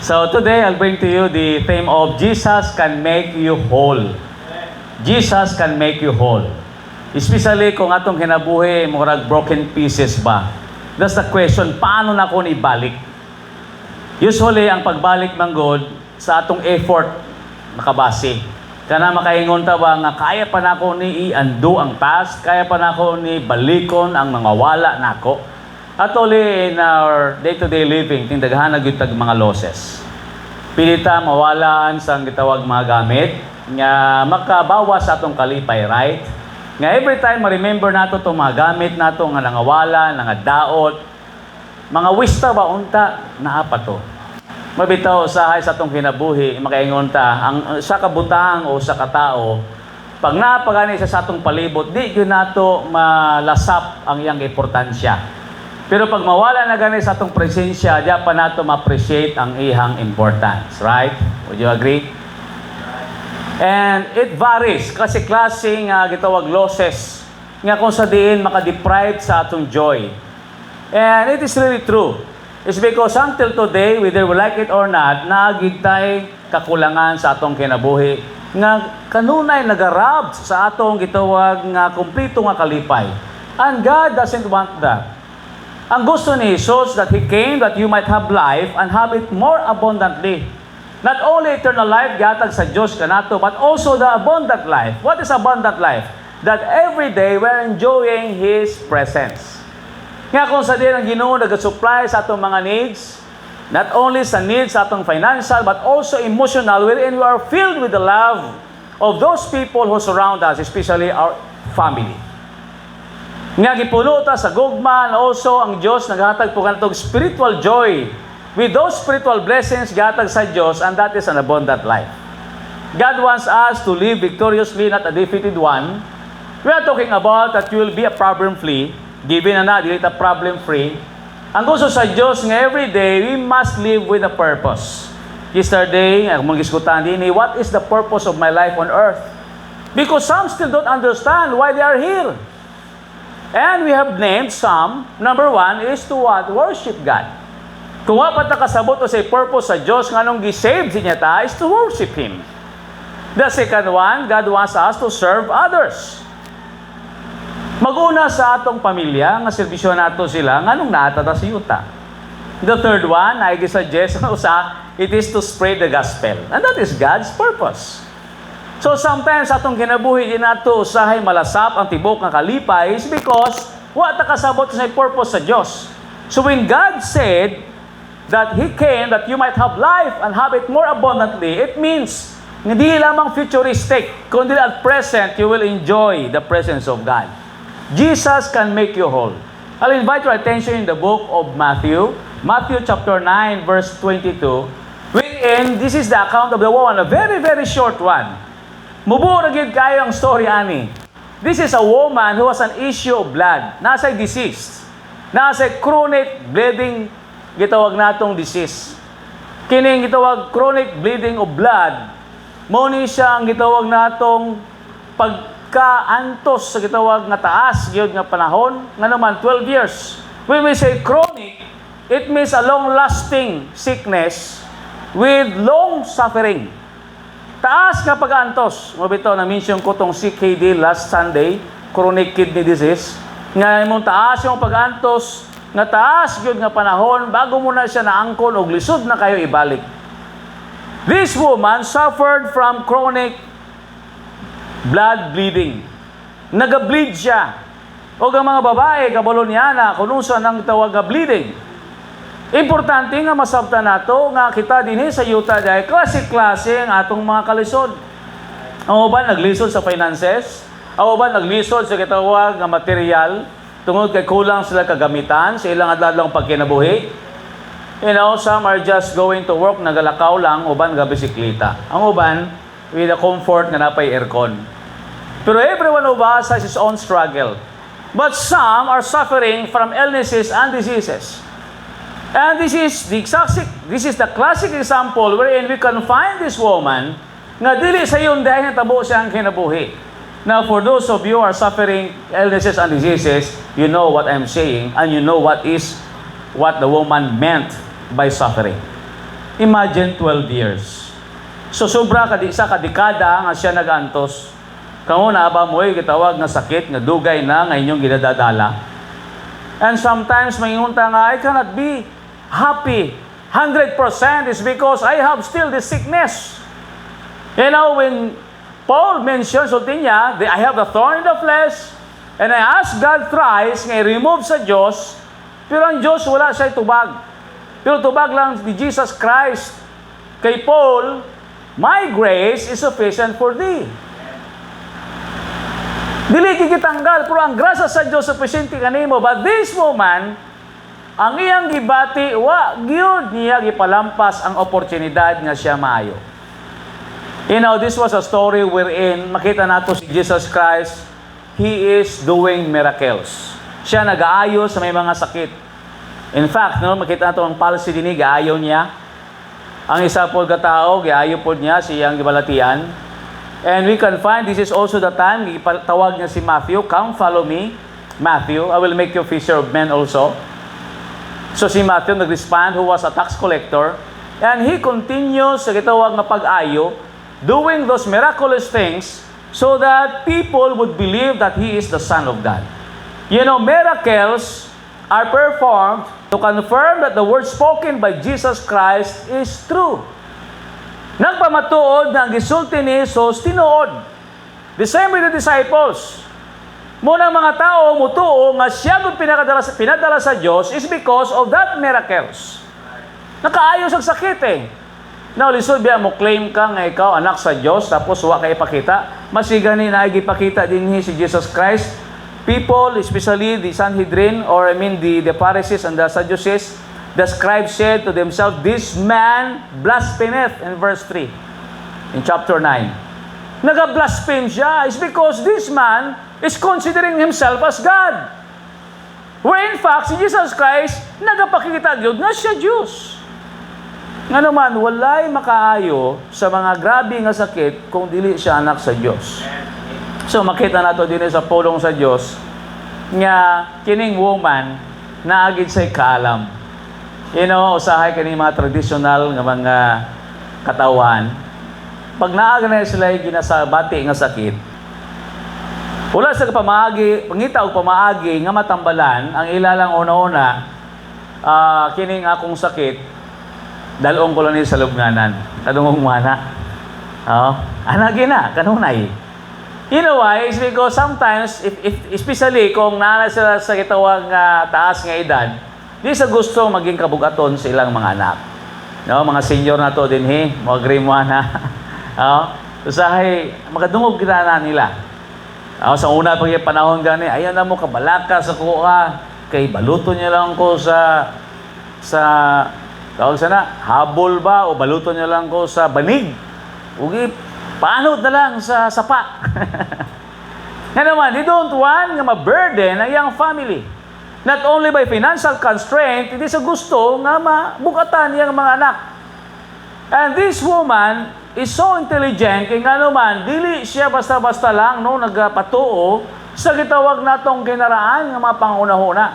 So today, I'll bring to you the theme of Jesus can make you whole. Jesus can make you whole. Especially kung atong kinabuhi, murag broken pieces ba? That's the question, paano na ko ibalik? Usually, ang pagbalik man God, sa atong effort, nakabase. Kana makaingon ta ba nga kaya pa na ko ni i-undo ang past, kaya pa na ko ni balikon ang mga wala nako. Actually, in our day-to-day living, tindaghan na gyud tag mga losses. Pilita mawalaan sa gitawag mga gamit nga makabawas sa atong kalipay, right? Nga every time ma-remember nato itong mga gamit nato nga nangawala, nangadaot, mga wista ba unta, naapa to. Mabitaw usahay sa atong kinabuhi, makaingon ta, ang sa kabutang o sa katao, pag napagani sa atong palibot, di yun nato malasap ang iyang importansya. Pero pag mawala na gani sa atong presensya, diya pa nato ma-appreciate ang ihang importance. Right? Would you agree? And it varies. Kasi klaseng gitawag losses nga kung sa diin makadeprive sa atong joy. And it is really true. It's because until today, whether we like it or not, nagitay kakulangan sa atong kinabuhi nga kanunay nagarab sa atong gitawag nga kumpleto nga kalipay. And God doesn't want that. Ang gusto ni Jesus that He came that you might have life and have it more abundantly. Not only eternal life, gihatag sa Diyos kanato, but also the abundant life. What is abundant life? That every day we're enjoying His presence. Nga kung sa din ang Ginoo nag-supply sa atong mga needs, not only sa needs sa atong financial, but also emotional, wherein we are filled with the love of those people who surround us, especially our family. Nga gipuno ta sa gugma, and also ang Diyos naghatag po kanatong spiritual joy. With those spiritual blessings gihatag sa Diyos, and that is an abundant life. God wants us to live victoriously, not a defeated one. We are talking about that you will be a problem-free, given na dili ta problem-free. Ang gusto sa Diyos nga every day, we must live with a purpose. Yesterday, akong giskutan din, what is the purpose of my life on earth? Because some still don't understand why they are here. And we have named some. Number one is to what? Worship God. Kung wapat na kasabot o say purpose sa Diyos nga nung gisave siya ta is to worship Him. The second one, God wants us to serve others. Mag-una sa atong pamilya, nga serbisyo nato sila, nga nung naatata si Yuta. The third one, I suggest, it is to spread the gospel. And that is God's purpose. So sometimes atong kinabuhi din nato usahay malasap ang tibok nga kalipay is because wa ta kasabot sa purpose sa Dios. So when God said that He came that you might have life and have it more abundantly, it means hindi lamang futuristic, kundi at present you will enjoy the presence of God. Jesus can make you whole. I'll invite your attention in the book of Matthew chapter 9 verse 22, wherein this is the account of the woman, a very very short one. Mubuo na gid kayo ang story ani. This is a woman who has an issue of blood. Nasa disease. Nasa chronic bleeding gitawag natong disease. Kining gitawag chronic bleeding of blood. Mao ni siya ang gitawag natong pagkaantos sa gitawag nga taas gyud nga panahon nga naman 12 years. When we say chronic, it means a long-lasting sickness with long suffering. Taas nga pag-antos. Mabito, na-mention ko tong CKD last Sunday, chronic kidney disease. Nga mong taas yung pag-antos, nga taas yun nga panahon, bago mo na siya naangkon o lisod na kayo ibalik. This woman suffered from chronic blood bleeding. Nag-bleed siya. O ang mga babae, kabalo niya na, kunusa ng tawag nga bleeding. Importante nga masabta nato nga kita dinhi sa yuta dahil klase-klase ang atong mga kalisod. Ang uban naglisod sa finances, ang uban naglisod sa gitawag nga material tungod kay kulang sila kagamitan sa ilang adlawng pagkinabuhi. You know, some are just going to work nagalakaw lang, uban gabisikleta. Ang uban with the comfort nga napay aircon. Pero everyone of us has his own struggle. But some are suffering from illnesses and diseases. And this is the classic example wherein we can find this woman nga dili sa yun dahil natabo siya ang kinabuhi. Now, for those of you who are suffering illnesses and diseases, you know what I'm saying and you know what the woman meant by suffering. Imagine 12 years. So sobra sa kadekada nga siya nagantos. Kamo na ba mo gitawag nga sakit nga dugay na nga inyong ginadadala. And sometimes mayunta nga I cannot be happy 100% is because I have still this sickness. You know, when Paul mentions niya, I have the thorn in the flesh, and I ask God thrice nga i-remove sa Diyos, pero ang Diyos wala siya tubag. Pero tubag lang ni Jesus Christ. Kay Paul, my grace is sufficient for thee. Dili gigitanggal, pero ang grasa sa Diyos sufficient kanimo. But this woman, ang iyang gibati, gyud niya gipalampas ang oportunidad nga siya maayo. You know, this was a story wherein makita nato si Jesus Christ, He is doing miracles. Siya nag-aayo sa may mga sakit. In fact, no, makita nato ang palsy din, gaayo niya. Ang isa po katao, gaayo po niya siyang gibalatian. And we can find this is also the time tawag niya si Matthew, come follow me, Matthew, I will make you fisher of men also. So si Matthew nag-respond, who was a tax collector, and he continues sa gitawag na pag-ayo, doing those miraculous things so that people would believe that He is the Son of God. You know, miracles are performed to confirm that the word spoken by Jesus Christ is true. Nagpamatuod na ang gisulti ni Jesus tinuod. The same with the disciples. Muna mga tao mutuo nga siya kung pinadala sa Diyos is because of that miracles. Nakaayos ang sakit eh. Now, lisod biya mo claim ka nga ikaw anak sa Diyos tapos wa kay ipakita. Masigani na ipakita din si Jesus Christ. People, especially the Sanhedrin, or the Pharisees and the Sadducees, the scribes said to themselves, this man blasphemeth in verse 3, in chapter 9. Naga-blaspheme siya is because this man is considering himself as God. Where in fact, si Jesus Christ, nagapakita yun nga siya Diyos. Nga naman, walay makaayo sa mga grabe nga sakit kung dili siya anak sa Diyos. So makita nato din sa pulong sa Diyos nga kining woman na agid say kaalam. You know, usahay kining mga traditional nga mga katawan. Pag naaga na sila ginasabati nga sakit, wala sa pamaagi, pangita og pamaagi nga matambalan, ang ilalang una-una, kining akong sakit, dalong ko lang sa lubnganan. Kadungong mana. Anagi na, kanunay. You know why? It's because sometimes, especially kung nana sila sa kitawang taas nga edad, di sa gusto maging kabugaton sa ilang mga anak. No, mga senior na to din mga grimo na. Usahay, makadungog kita na nila. Sa una pag yung panahon gani, ayan na mo kabalaka sa kuha, kay baluto niya lang ko sa tawag sana, habol ba o baluto niya lang ko sa banig. Ugi, paanod na lang sa sapa. Nga naman, they don't want nga ma-burden ang iyang family. Not only by financial constraint, hindi sa gusto nga mabukatan iyang mga anak. And this woman is so intelligent, kaya nga naman, dili siya basta-basta lang nagpatuo sa gitawag natong kinaraan ng mga pangunahuna.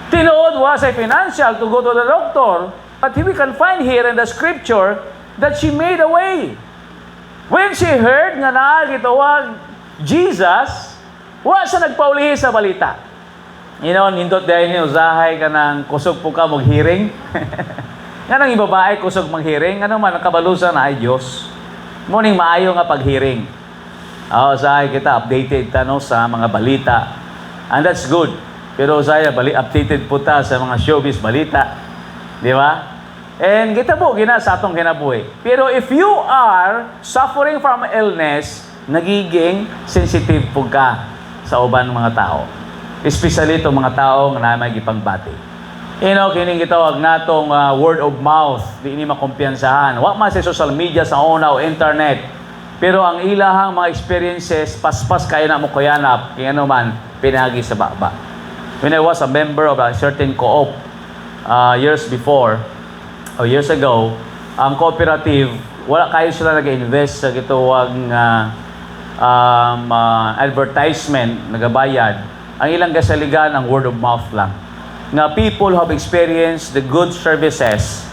Tinuod was a financial to go to the doctor, but we can find here in the scripture that she made a way. When she heard nga gitawag Jesus, wa siya nagpaulihi sa balita. You know, nindot dahil ni usahay ka ng kusog po ka mag-hearing. Nga nang ibabae kusog mag-hearing, ano man, nakabalusan na ay Diyos. Muning maayo nga pag-hearing. Usahay kita, updated ta sa mga balita. And that's good. Pero usahay, updated po ta sa mga showbiz balita. Di ba? And kita po, sa atong kinabuhi. Pero if you are suffering from illness, nagiging sensitive po ka sa uban mga tao. Especially itong mga tao na may ipangbati. You know, kining gitawag natong word of mouth, di ini makumpiyansahan. Wa man sa social media sa una o internet. Pero ang ilahang mga experiences, paspas kayo na mo kuyanap, kaya naman, pinagi sa baba. When I was a member of a certain co-op years years ago, ang cooperative, wala kayo sila nag-invest sa gitawag advertisement, nagabayad. Ang ilang gasaligan, ang word of mouth lang. Nga people have experienced the good services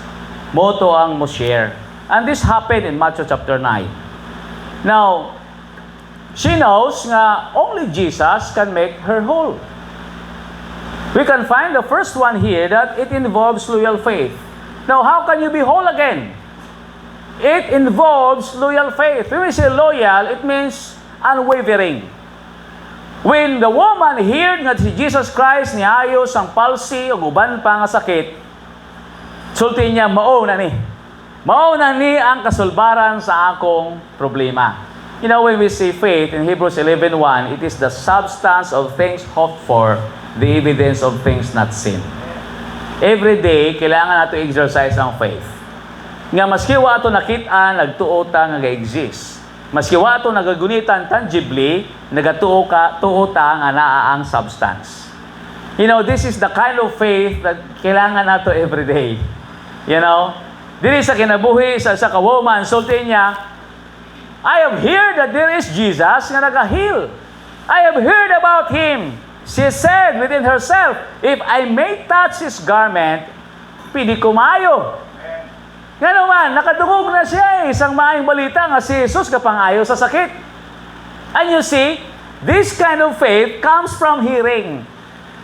mo to ang mo share. And this happened in Matthew chapter 9. Now, she knows nga only Jesus can make her whole. We can find the first one here that it involves loyal faith. Now, how can you be whole again? It involves loyal faith. When we say loyal, it means unwavering. When the woman heard nga si Jesus Christ niayos ang palsy o uban pa nga sakit, sulti niya, mao na ni ang kasulbaran sa akong problema. You know, when we say faith in Hebrews 11:1, it is the substance of things hoped for, the evidence of things not seen. Every day, kailangan nato exercise ang faith. Nga maski wa ato nakit-an, nagtuo ta nga ga-exist. Maski wa ato nagagunitan tangibly, nagatuo ta nga naa ang substance. You know, this is the kind of faith that kailangan nato every day. You know, dili sa kinabuhi sa ka-woman, sulti niya, I have heard that there is Jesus nga naga-heal. I have heard about Him. She said within herself, if I may touch His garment, pwede kumayo. Nga naman, nakadungog na siya isang maayong balita nga si Jesus kapangayo sa sakit. And you see, this kind of faith comes from hearing.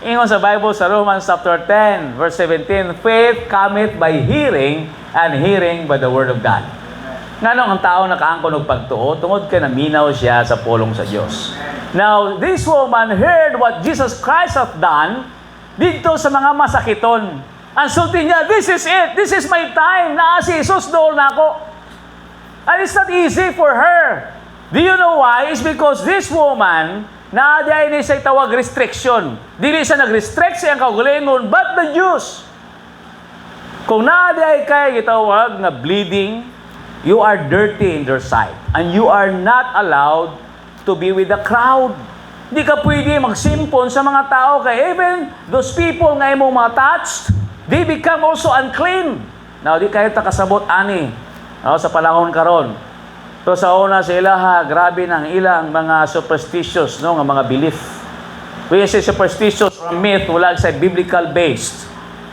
Ingon sa Bible sa Romans chapter 10, verse 17, faith cometh by hearing, and hearing by the word of God. Nga nung ang tao nakaangkon og pagtuo, tungod kay naminaw siya sa pulong sa Dios. Now, this woman heard what Jesus Christ hath done dito sa mga masakiton. Ang sulti niya, this is it. This is my time. Naa si Jesus doon na ako. And it's not easy for her. Do you know why? It's because this woman, naadiay ni siya tawag restriction. Dili siya nag-restrict siyang kaugalingon, but the Jews. Kung naadiay kay gitawag na bleeding, you are dirty in their sight. And you are not allowed to be with the crowd. Di ka pwede magsimpon sa mga tao kay even those people na imong mga touched, they become also unclean. Now, di kayo takasabot ani sa panahon karon. So sa una sa ilaha, grabe ng ilang mga superstitious, no, nga mga belief. We say superstitious or myth, wala sa biblical based.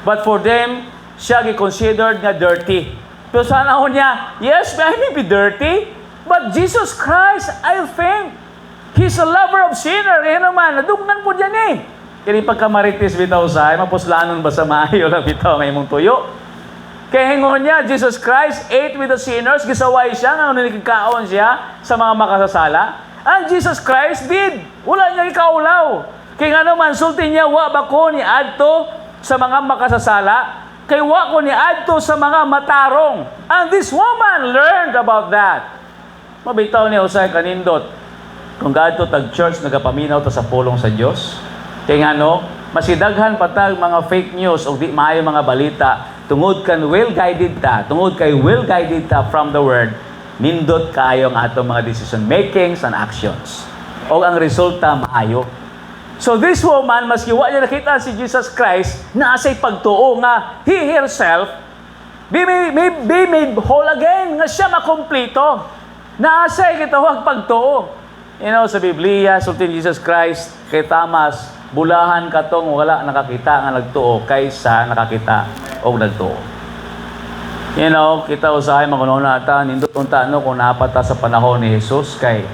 But for them, siya gi-considered nga dirty. So sa panahon niya, yes, I may be dirty, but Jesus Christ, I think, He's a lover of sinner. Eh naman, nadugnan po dyan eh. Kaya pagkamaritis bitaw sa, mapuslanon ba sa maayo lang bitaw ng imong tuyo? Kaya hingon niya, Jesus Christ ate with the sinners, gisaway siya, nga nanikikaon siya sa mga makasasala. And Jesus Christ did. Wala niya ikaulaw. Kaya nga naman, sulti niya, wa ba ko ni adto sa mga makasasala? Kaya wa ko ni adto sa mga matarong. And this woman learned about that. Mabitaw niya usay kanindot. Kung gaadto tag-church, nagapaminaw ta sa pulong sa Dios. Kaya nga no, masidaghan patag mga fake news o di maayo mga balita, tungod kan well-guided ta, tungod kay well-guided ta from the Word, nindot kaayo ang atong mga decision makings and actions. O ang resulta maayo. So this woman, maski wa niya nakita si Jesus Christ, naasay pagtuo nga He herself be made whole again, nga siya makomplito. Naasay kitawag pagtuo. You know, sa Biblia, sulti Jesus Christ, kay Thomas, bulahan katong wala nakakita nga nagtuo kaysa nakakita o nagtuo. You know, kita usahay makuno na ta, nindot unta no kung napata sa panahon ni Jesus kay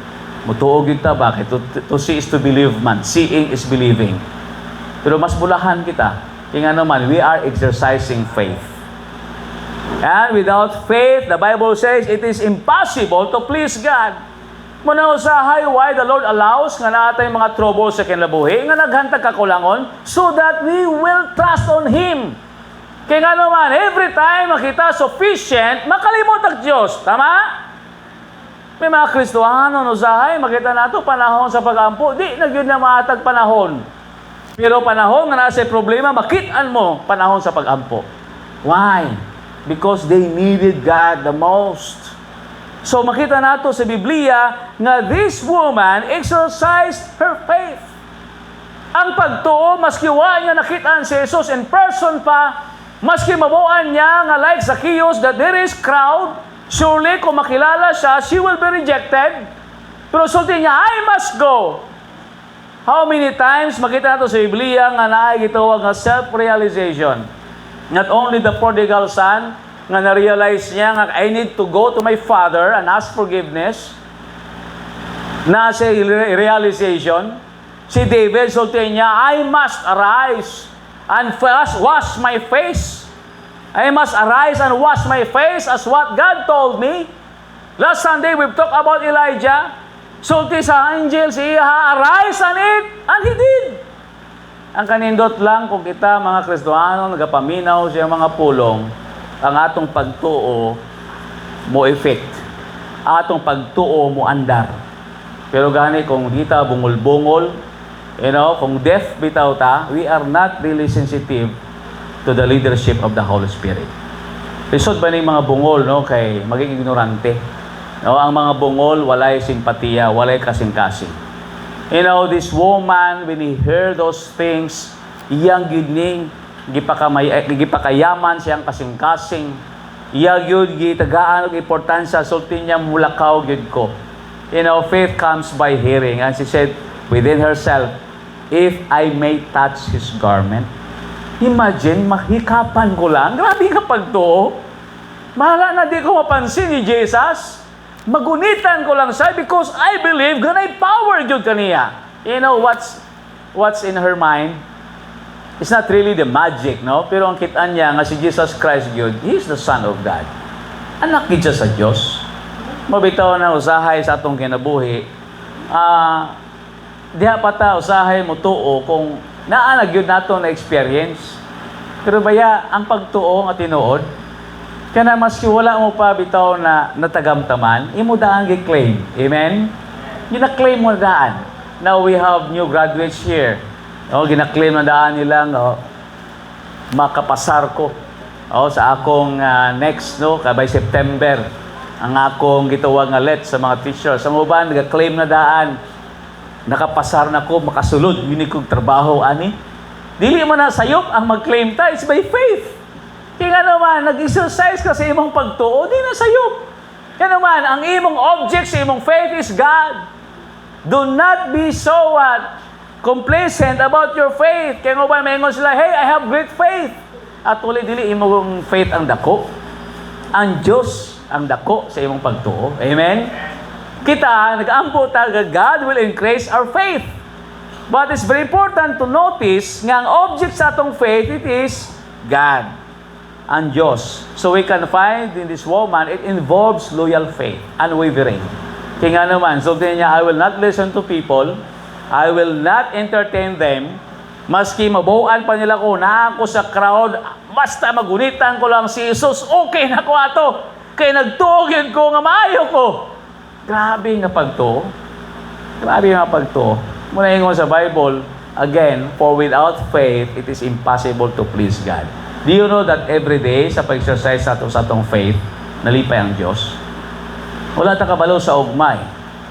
mutuog yun ta, bakit? To see is to believe man. Seeing is believing. Pero mas bulahan kita. Kaya nga naman, we are exercising faith. And without faith, the Bible says, it is impossible to please God. Muna usahay why the Lord allows nga natay mga trouble sa kinlabuhi, nga naghantag kakulangon, so that we will trust on Him. Kaya nga naman, every time makita sufficient, makalimot ang Diyos. Tama? May mga Kristohanon usahay, makita nato panahon sa pag-ampo, di nagyun na maatag panahon. Pero panahon nga nasa problema, makitaan mo panahon sa pag-ampo. Why? Because they needed God the most. So makita nato sa Biblia nga this woman exercised her faith. Ang pagtuo, maski wa niya nakitaan si Jesus in person pa, maski mabuan niya nga like Zacchaeus that there is crowd, surely kung makilala siya, she will be rejected. Pero sulti niya, I must go. How many times makita nato sa Biblia nga naay gitawag nga self-realization. Not only the prodigal son, nga na-realize niya nga I need to go to my father and ask forgiveness. Na sa realization, si David sulti niya, I must arise and first wash my face. I must arise and wash my face as what God told me. Last Sunday, we've talked about Elijah. Sulti sa angel, siya, arise and eat. And he did. Ang kanindot lang kung kita, mga Kristohano, nagapaminaw siya mga pulong, ang atong pagtuo mo effect. Atong pagtuo mo andar. Pero gani, kung kita bungol-bungol, kung deaf bitaw ta, we are not really sensitive to the leadership of the Holy Spirit. Lisod ba ni mga bungol, kay maging ignorante? Ang mga bungol, walay simpatiya, walay kasing-kasing. This woman, when he heard those things, iyang gining, gipakayaman siyang kasing-kasing, iyang yun, gitagaan, importansya, sulti niya, mulakaw, yun ko. Faith comes by hearing. And she said within herself, if I may touch His garment, imagine, mahikapan ko lang. Grabe ka pagtuo. Mahala na di ko mapansin ni Jesus. Magunitan ko lang siya because I believe ganay power yun kaniya. What's in her mind? It's not really the magic, no? Pero ang kitaan niya nga si Jesus Christ yun, He is the Son of God. Anak ni Diyos sa Diyos. Mabitaw na usahay sa atong kinabuhi. Diha pa ta usahay mo tuo kung naanag yun nato na experience. Pero baya, ang pagtuo nga tinuod, kaya na maski wala mo pa bitaw na natagamtaman, imo daan gi-claim. Amen? Gina-claim mo daan. Now we have new graduates here. Gina-claim na daan nilang makapasar ko sa akong next, by September. Ang akong gitawag nga let sa mga teachers. Ang uban, nag-claim na daan. Nakapasar na ko, makasulod. Yun kong trabaho, ani. Dili mo na sayop ang mag-claim ta. It's by faith. Kaya naman, nag-exercise ka sa imong pagtuo, di na sayop. Kaya naman, ang imong object sa imong faith is God. Do not be so complacent about your faith. Kaya nga ba, may sila, hey, I have great faith. At tuloy dili imong faith ang dako. Ang Diyos ang dako sa imong pagtuo. Amen? Kita, nag-ampo taga, God will increase our faith. But it's very important to notice nga ang object sa atong faith, it is God. Ang Diyos. So we can find in this woman, it involves loyal faith, unwavering. Kaya nga naman, so niya, I will not listen to people, I will not entertain them, maski mabuuan pa nila ko, na ako sa crowd, basta magunitan ko lang si Jesus, okay na ko ato, kaya nagtuogin ko nga maayo ko. Grabe nga pagto. Grabe nga pagto. Muna ingon sa Bible, again, for without faith, it is impossible to please God. Do you know that every day sa pag-exercise sa atong faith, nalipay ang Diyos? Wala ta kabalo sa ugmay.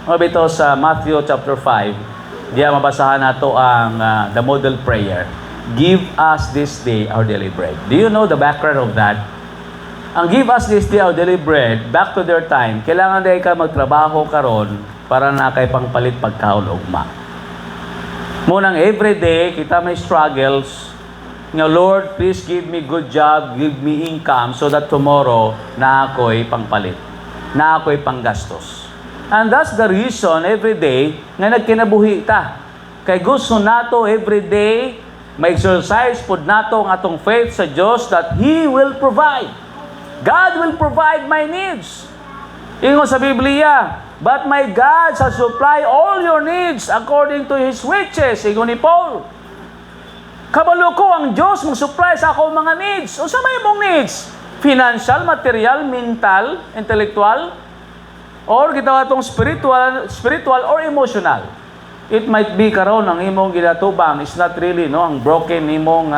Mabito sa Matthew chapter 5, diya mabasahan nato ang the model prayer. Give us this day our daily bread. Do you know the background of that? Ang give us this day our daily bread, back to their time, kailangan dahil ka magtrabaho karon para na kay pangpalit pagkaon ugma. Munang everyday, kita may struggles, nga, Lord, please give me good job, give me income, so that tomorrow, na ako'y pangpalit, na ako'y panggastos. And that's the reason, every day, nga nagkinabuhi ta. Kay gusto nato, every day, ma-exercise pod nato ang atong faith sa Diyos that He will provide. God will provide my needs. Ingon sa Biblia, but my God shall supply all your needs according to His riches. Ingon ni Paul. Kabalo ko ang Diyos mag-supply sa akong mga needs. O sa may mong needs? Financial, material, mental, intellectual, or gitawa itong spiritual or emotional. It might be karon ang imong ginatubang is not really ang broken imong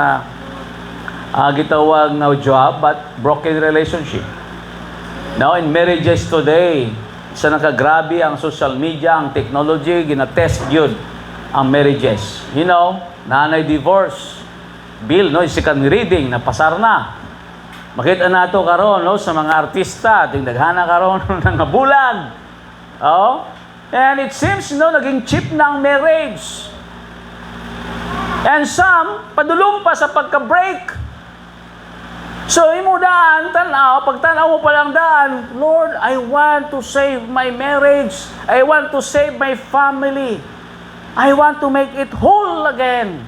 gitawag na job, but broken relationship. Now in marriages today, isa nakagrabe ang social media, ang technology, ginatest yun ang marriages. Nanay divorce bill, second reading, napasar na. Makita nato karon sa mga artista, tingdaghana karon ng bulag. And it seems, naging cheap ng marriage. And some, padulong pa sa pagka-break. So, imo daan, tanaw, pag tanaw mo palang daan, Lord, I want to save my marriage. I want to save my family. I want to make it whole again.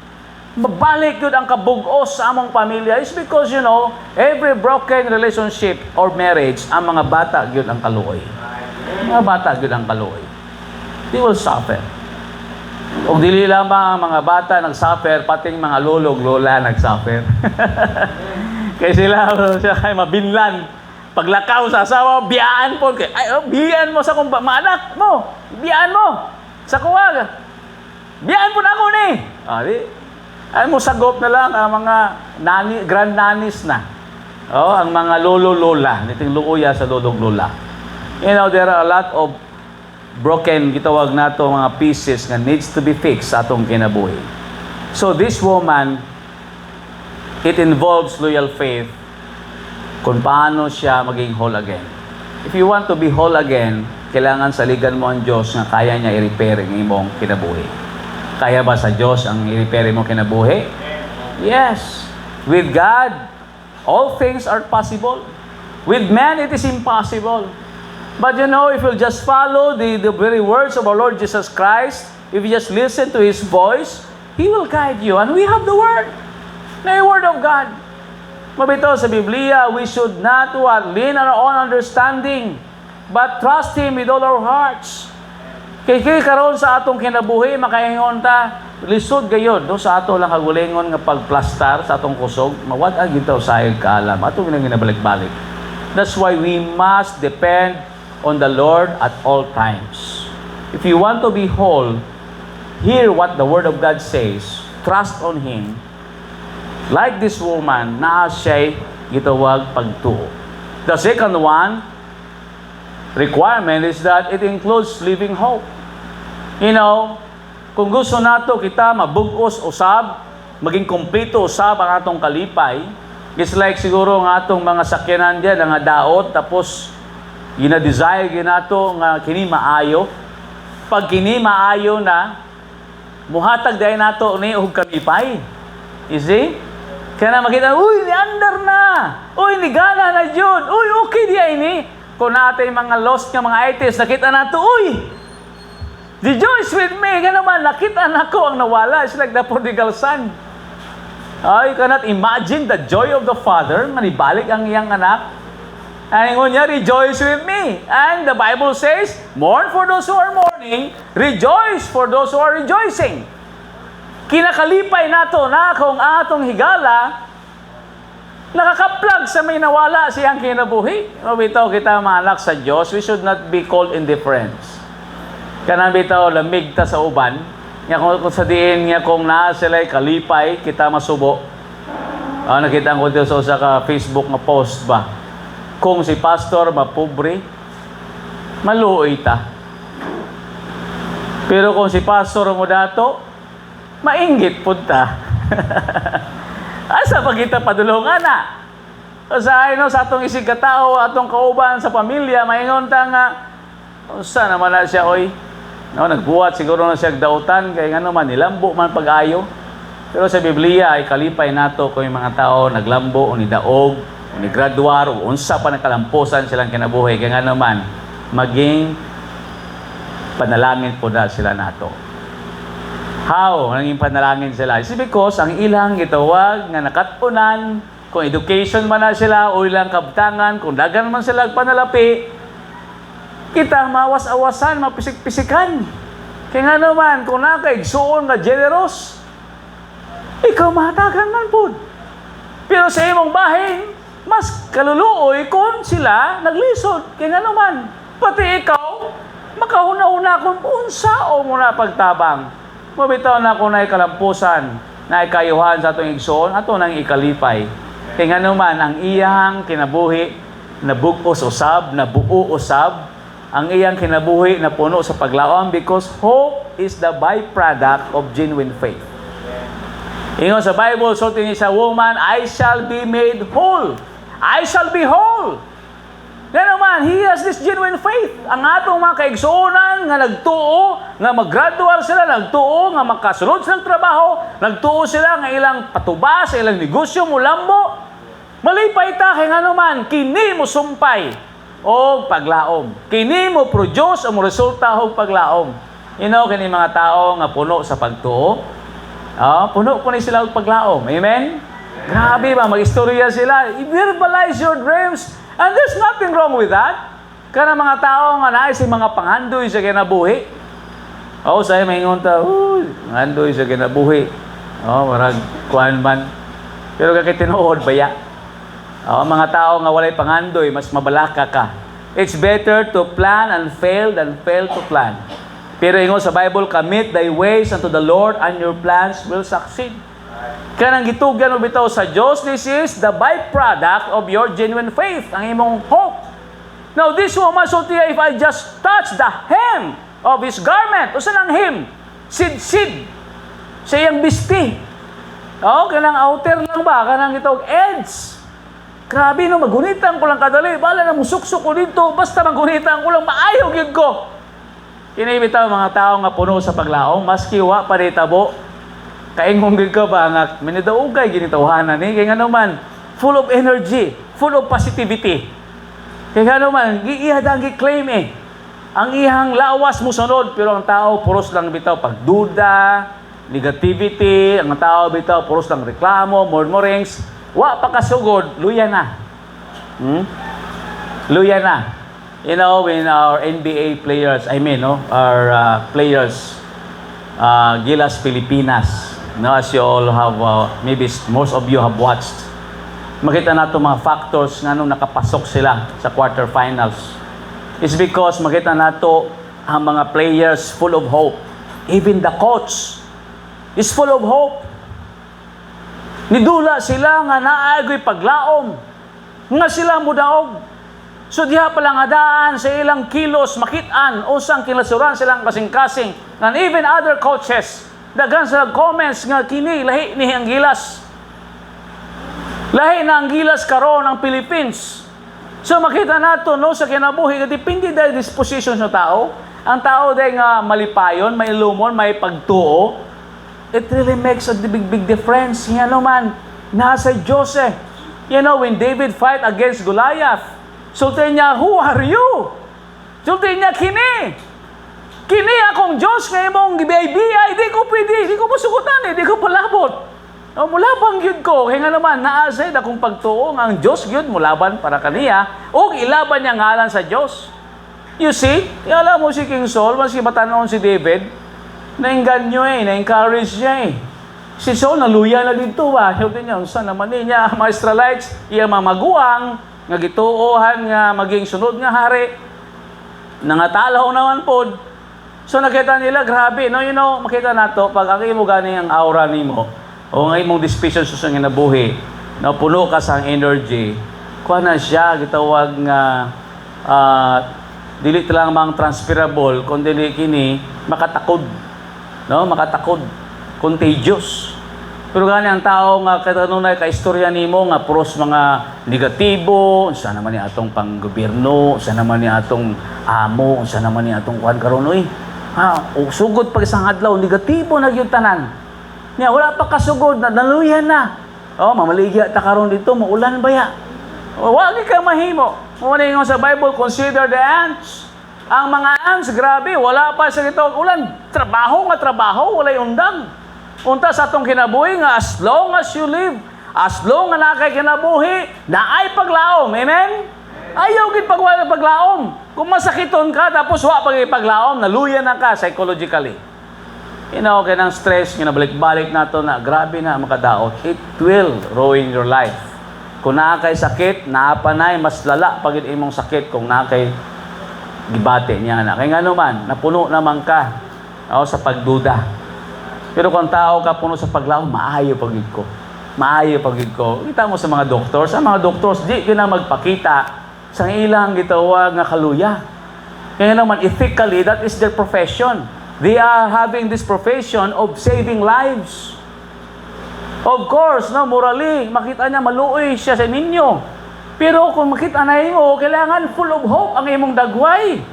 Mabalik yun ang kabugos sa among pamilya is because, every broken relationship or marriage, ang mga bata yun ang kaluoy. Mga bata yun ang kaluoy. They will suffer. O dili lamang ang mga bata nag-suffer, pating mga lolog, lola nag-suffer. Kaya sila kay mabinlan. Paglakaw sa asawa, biyaan po. Biyaan mo sa mga anak mo. Biyaan mo. Sa kuwag. Biyaan po na ako ni. Ay mo sagop na lang ang mga grand-nanis na. Ang mga lolo-lola. Niting luuya sa lolog-lola. There are a lot of broken, gitawag nato mga pieces nga needs to be fixed sa atong kinabuhi. So this woman, it involves loyal faith kung paano siya maging whole again. If you want to be whole again, kailangan saligan mo ang Diyos nga kaya niya i-repair ang imong kinabuhi. Kaya ba sa Diyos ang i-repair imong kinabuhi? Yes. With God, all things are possible. With man, it is impossible. But if you'll just follow the very words of our Lord Jesus Christ, if you just listen to His voice, He will guide you. And we have the Word. The Word of God. Mabito sa Biblia, we should not lean on our own understanding, but trust Him with all our hearts. Kay karon sa atong kinabuhi, makaingon ta, lisod gayon, sa ato lang kagulingon nga pagplastar sa atong kusog, mawad-ag ito sa ayog kaalam. Atong ginabalik-balik. That's why we must depend on the Lord at all times. If you want to be whole, hear what the Word of God says, trust on Him. Like this woman, na siya'y gitawag pagtuo. The second one, requirement is that it includes living hope. Kung gusto nato kita mabugos usab, maging kumpleto usab ang atong kalipay, it's like siguro ang atong mga sakyanan diyan nga daot, tapos gina-desire ginato nga kini maayo. Pag kini maayo na, muhatag dahil nato ni og kalipay. You see? Kaya na makita, uy, ni-under na! Uy, ni-gana na yun! Uy, okay di ay ni! Kung natin mga lost nga mga itis, nakita nato, uy! Rejoice with me! Kaya naman, nakita na ko ang nawala. It's like the prodigal son. You cannot imagine the joy of the father, manibalik ang iyang anak. And niya, rejoice with me. And the Bible says, mourn for those who are mourning, rejoice for those who are rejoicing. Kinakalipay nato na kung atong higala, nakakaplag sa may nawala siyang kinabuhi. Bitaw kita mga anak sa Diyos, we should not be called indifference. Kanang bitaw, lamig ta sa uban. Kung sa diin niya kung naa sila'y kalipay, kita masubo. Nakita ko dito sa ka Facebook na post ba? Kung si pastor mapobre, maluoy ta. Pero kung si pastor mo dato, mainggit punta. Asa pa kita padulungan na? Sa atong isig katao, atong kauban sa pamilya, maingon ta nga, saan naman na siya, oy? Nagbuhat siguro na siya dautan, kaya nga naman, nilambo man pag-ayo. Pero sa Biblia ay kalipay nato kung yung mga tao naglambo, o nidaog, o nigraduar, o unsa pa nakalampusan silang kinabuhi. Kaya nga naman, maging panalangin po na sila nato. How? Naging panalangin sila? It's because ang ilang gitawag nga nakatunan, kung education man na sila, o ilang kabtangan, kung dagan man sila panalapi, kita mawas-awasan, mapisik-pisikan. Kaya nga naman, kung nakaigsuon nga generous, ikaw mahatagan man po. Pero sa imong bahin, mas kaluluoy kung sila naglisod. Kaya nga naman, pati ikaw, makahuna-una kung unsa o muna pagtabang. Mabitaw na kung na kalampusan, na ikayuhan sa atong igsoon, ato nang ikalipay. Kaya nga naman, ang iyang kinabuhi, nabugos usab, nabuo usab, ang iyang kinabuhi na puno sa paglaom because hope is the byproduct of genuine faith. Ingon sa Bible, so tingin sa woman, I shall be made whole. I shall be whole. Yan naman, he has this genuine faith. Ang atong mga kaigsuonan nga nagtuo, nga mag-graduate sila, nagtuo, nga makasunod silang trabaho, nagtuo sila nga ilang patubas, ilang negosyo, mulambo, Malipay ta kay nganuman kini mo sumpay o paglaom. Kini mo produce o mo resulta og paglaom. Kini mga tao nga puno sa pagtuo. Puno po ni sila og paglaom. Amen? Grabe ba, mag-istorya sila. I-verbalize your dreams. And there's nothing wrong with that. Kana mga tao nga naay si mga panghandoy sa kinabuhi. Sa'yo maingon ta, panghandoy sa kinabuhi. Marag kuan man. Pero kakit tinuod baya. Mga tao nga walay panghandoy, mas mabalaka ka. It's better to plan and fail than fail to plan. Pero ingon sa Bible, commit thy ways unto the Lord and your plans will succeed. Kanang gitugan mo bitaw sa Diyos, this is the byproduct of your genuine faith, ang imong hope. Now, this woman, if I just touch the hem of his garment, o saan ang hem? Sid-sid. Sa iyang bisti. Kanang outer lang ba? Kanang itong edge. Grabe no, magunitan ko lang kadali. Bala na musuksok ko dito. Basta magunitan ko lang, maayog yun ko. Kinibitaw mga tao nga puno sa paglaong, maski wa pa tabo. Kaingong gid ka ba nga minidaugay ginitawhanan ni kay nganuman full of energy, full of positivity. Kay nganuman giihadang gi-claim ang ihang lawas mo sunod pero ang tao puros lang bitaw pagduda, negativity, ang tao bitaw puros lang reklamo, murmurings, wa pa kasugod, luya na. Luya na. When our NBA players, our players Gilas Pilipinas. As you all have, maybe most of you have watched, makita nato mga factors nga nung nakapasok sila sa quarterfinals. It's because makita nato ang mga players full of hope. Even the coach is full of hope. Nidula sila nga naagoy paglaom. Nga sila mudaog. So diha palang adaan sa ilang kilos makitaan usang kinasuran silang kasing-kasing. And even other coaches daghan sa comments nga kini lahi ni ang Gilas. Lahi na ang Gilas karon ng Philippines. So makita nato sa kinabuhi nga depende dahil disposition sa tao. Ang tao dahil nga malipayon, may lumon, may pagtuo. It really makes a big difference. Nasa Diyos when David fight against Goliath, sulti niya, who are you? Sulti niya, Kini akong Diyos nga imong gibiyay-biyay, di ko pwede, di ko masugutan di ko palabot. Mulabang yun ko, kaya nga naman, naasay akong pagtuo nga ang Diyos yun, mulaban para kaniya, o ilaban niya ngalan sa Diyos. You see, alam mo si King Saul, mas matanon si David, nainganyo na-encourage niya Si Saul, naluya na dito Sabi niya, saan naman niya, mga Israelites, iya mamaguang, nga gituohan nga maging sunod nga hari, nangatalaw naman pod. So nakita nila, grabe, makita nato pag ang imo gani ang aura nimo o ang imong disposition sa kinabuhi, puno ka sa energy, kuha na siya, gitawag nga dili lang mang transferable, kundi kini makatakod, makatakod, contagious. Pero gani ang tao nga katanunay ka istorya nimo nga puros mga negatibo, unsa naman ni atong panggobyerno, unsa naman ni atong amo, unsa naman ni atong kuan karon sugod pag isang adlaw, negatibo na gyud tanan. Nya wala pa kasugod na naluyan na. Mamaligya ta karon dito, maulan baya. Wagi ka mahimo. Mo ingon sa Bible, consider the ants. Ang mga ants, grabe, wala pa sa dito ulan. Trabaho, walay undang. Unta sa atong kinabuhi nga as long as you live, as long nga nakay kinabuhi, naay paglaom. Amen? Ayaw gid paglaom. Kung masakiton ka tapos wa paglaom, naluya na ka psychologically. Kaya ng stress nga nabalik-balik nato na grabe na makadaot. It will ruin your life. Kung nakay sakit, naapanay mas lala pag imong sakit kung nakay gibate niya na. Kaya nga naman, napuno naman ka sa pagduda. Pero kung tao ka puno sa paglaom, maayo pagid ko. Kita mo sa mga doctors, ang mga doctors di na magpakita sa ilang gitawag nga kaluya. Kaya naman, ethically, that is their profession. They are having this profession of saving lives. Of course, morally, makita niya maluoy siya sa ninyo. Pero kung makita na mo, kailangan full of hope ang imong dagway.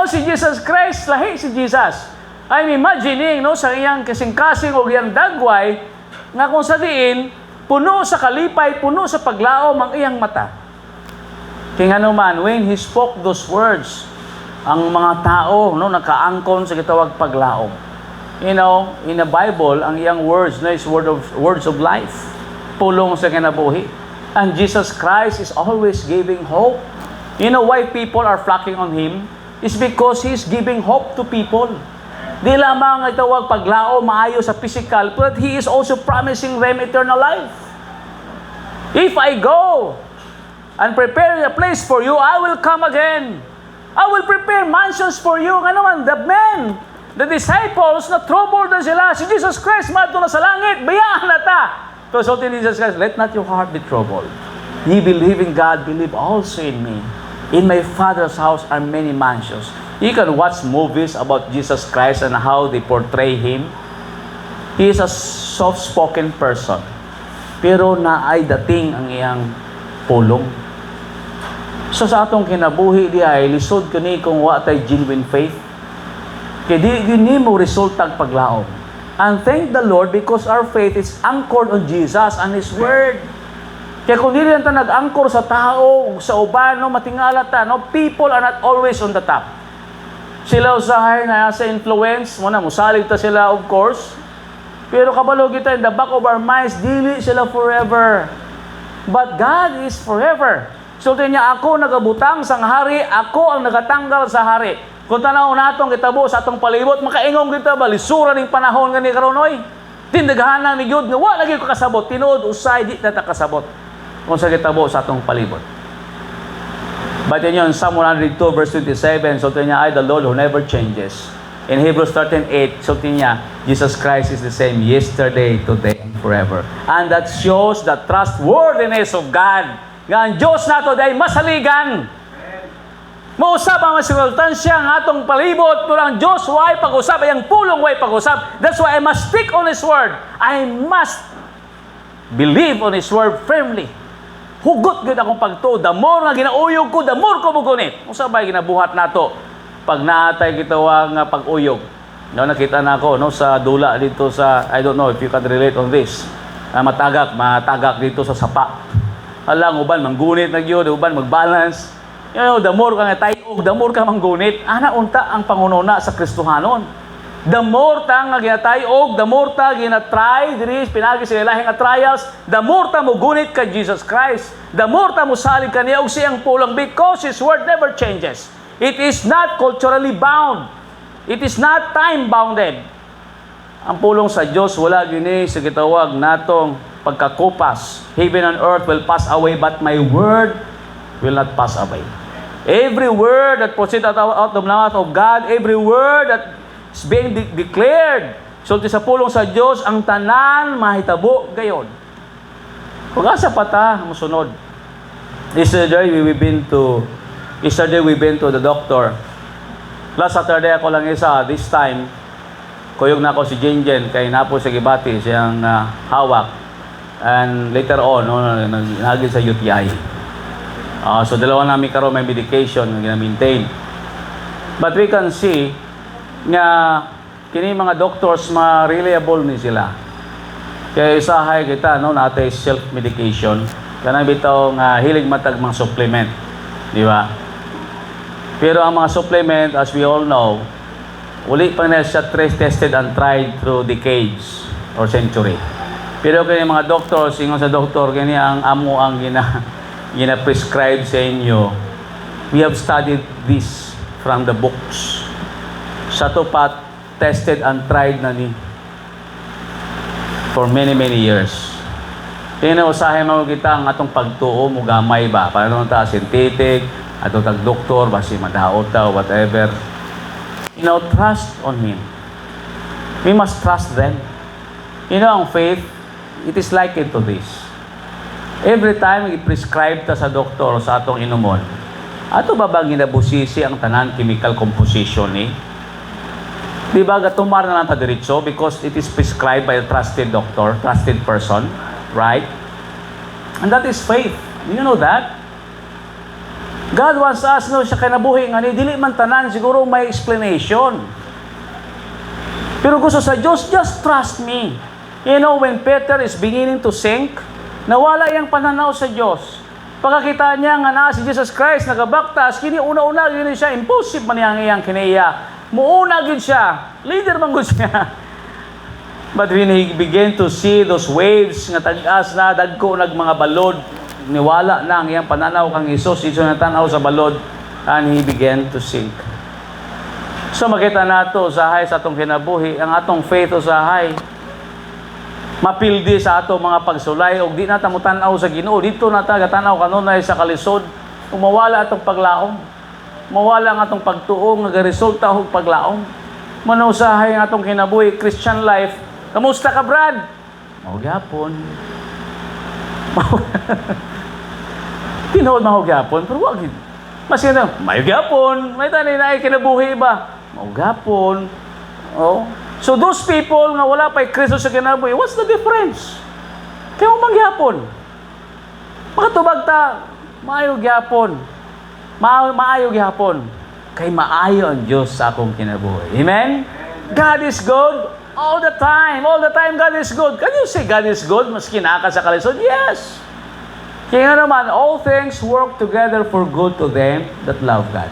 Si Jesus Christ, lahi si Jesus. I'm imagining, sa iyang kasing-kasing o iyang dagway, nga kung sa diin, Puno sa kalipay, puno sa paglaom ang iyang mata. Kaya nga naman, when He spoke those words, ang mga tao no, nakaangkon sa gitawag paglaom. You know, in the Bible, ang iyang words no, is words of life. Pulong sa kinabuhi. And Jesus Christ is always giving hope. You know why people are flocking on Him? It's because He's giving hope to people. Di lamang ang itawag paglao maayo sa physical, but He is also promising them eternal life. If I go and prepare a place for you, I will come again. I will prepare mansions for you. Nga naman, the disciples na troubled na sila. Si Jesus Christ, madto na sa langit, bayaan na ta. So, in Jesus Christ, let not your heart be troubled. Ye believe in God, believe also in me. In my Father's house are many mansions. You can watch movies about Jesus Christ and how they portray Him. He is a soft-spoken person. Pero naay dating ang iyang pulong. So sa atong kinabuhi di ay lisod kani kung wa tay genuine faith. Kaya di mo resultang paglaom. And thank the Lord because our faith is anchored on Jesus and His Word. Kaya kung hindi ta nag-anchor sa tao, sa uban, no, matingala ta, no, people are not always on the top. Sila usahay na sa influence, muna musalig ta sila of course. Pero kabalo kita in the back of our minds, dili sila forever. But God is forever. So niya ako nagabutang sang hari, ako ang nagatanggal sa hari. Kung tanaw natong kitabo sa atong palibot, makaingong kita ba lisura ning panahon nga ni karon oy. Tindaghanan ni Gud nga wa lagi ko kasabot, tinuod usay di ta kasabot. Kung sa kitabo sa atong palibot. But yun Psalm 102 verse 27, so niya, I the Lord who never changes. In Hebrews 13:8, so niya, Jesus Christ is the same yesterday, today, and forever. And that shows the trustworthiness of God. Nga ang Diyos nato day masaligan. Mausap ang masigultansya ang atong palibot, pero ang Diyos way pag-usap, ay ang pulong way pag-usap. That's why I must stick on His Word. I must believe on His Word firmly. Hugot gud akong pagtuo. The more nga ginauyog ko, the more ko mugunit. Kung sabay ginabuhat nato, pag naatay kita nga pag-uyog. No, nakita na ako no, sa dula dito sa, I don't know if you can relate on this. Matagak dito sa sapa. Alang, uban, manggunit na yun, uban, mag-balance. You know, the more ka nga tayog, the more ka manggunit. Ana, unta ang pangununa sa Kristohanon. The more ta nga ginatayog, the more ta ginatry, diri, pinagi sa ilahing trials, the more ta mugunit ka Jesus Christ. The more ta musalig ka niya, og siyang pulang, because His Word never changes. It is not culturally bound. It is not time-bounded. Ang pulong sa Diyos, wala gini sa gitawag natong pagkakupas. Heaven and earth will pass away, but my word will not pass away. Every word that proceeds out of the mouth of God, every word that is being declared, so sa pulong sa Diyos, ang tanan mahitabo gayon. Kung asa pata, musunod. Yesterday we've been to the doctor. Last Saturday ako lang isa, this time, kuyog na ako si Jinjen, kay napo sa Gibati, siyang hawak. And later on, no, naging sa UTI. So dalawa namin karon may medication na gina-maintain. But we can see nga kini mga doctors ma-reliable ni sila. Kaya isahay kita no natay self-medication. Kanang bitaw nga hilig matag mga supplement, di ba? Pero ang mga supplement, as we all know, uli pa na siya tested and tried through decades or century. Pero kaya mga doctors, ingon sa doktor, kaya ang amo ang gina-prescribe sa inyo. We have studied this from the books. Sa tupat, tested and tried na ni for many, many years. Kaya na usahin mo kita ang atong pagtuo, mugamay ba? Paano ta, synthetic, atong tag-doktor, basi madaot ta, whatever. You know, trust on Him. We must trust them. You know, ang faith, it is likened to this. Every time i-prescribe ta sa doktor sa atong inumon, ato ba bang ginabusisi ang tanan chemical composition ni? Di ba gatumar na lang ta diretso because it is prescribed by a trusted doctor, trusted person, right? And that is faith. You know that? God wants us no siya kinabuhi nga ni dili man tanan siguro may explanation. Pero gusto sa Diyos, just trust me. You know, when Peter is beginning to sink, Nawala iyang pananaw sa Dios. Pagkakita niya nga naa si Jesus Christ nagabaktas, kini una-una gyud siya impossible man iyang kinaiya. Muuna gyud siya. Leader man gyud siya. But when he began to see those waves nga tag-as na dagko nag mga balod, niwala na ang iyang pananaw kang Hesus, iso na tanaw sa balod, and he began to sink. So makita nato usahay sa atong kinabuhi, ang atong faith usahay mapildi sa ato mga pagsulay og di na ta mutanaw sa Ginoo, dito na ta gatanaw kanunay sa kalisod. Kung mawala atong paglaom, mawala ang atong pagtuo nga resulta og paglaom. Manusahay ang atong kinabuhi Christian life. Kamusta ka, Brad? Mao gyapon. Tinuod mao gyapon, pero wag mas na may gyapon, may tani na ay kinabuhi ba? Mao gyapon. Oh. So those people nga wala pa'y Kristo sa kinabuhi, what's the difference? Kaya mo mangyapon. Makatubag ta, maayo gyapon. Maayo gyapon. Kay maayo ang Diyos sa akong kinabuhi. Amen? God is good all the time. All the time God is good. Can you say God is good maski naa ka sa kalisod? Yes. Kaya nga naman, all things work together for good to them that love God.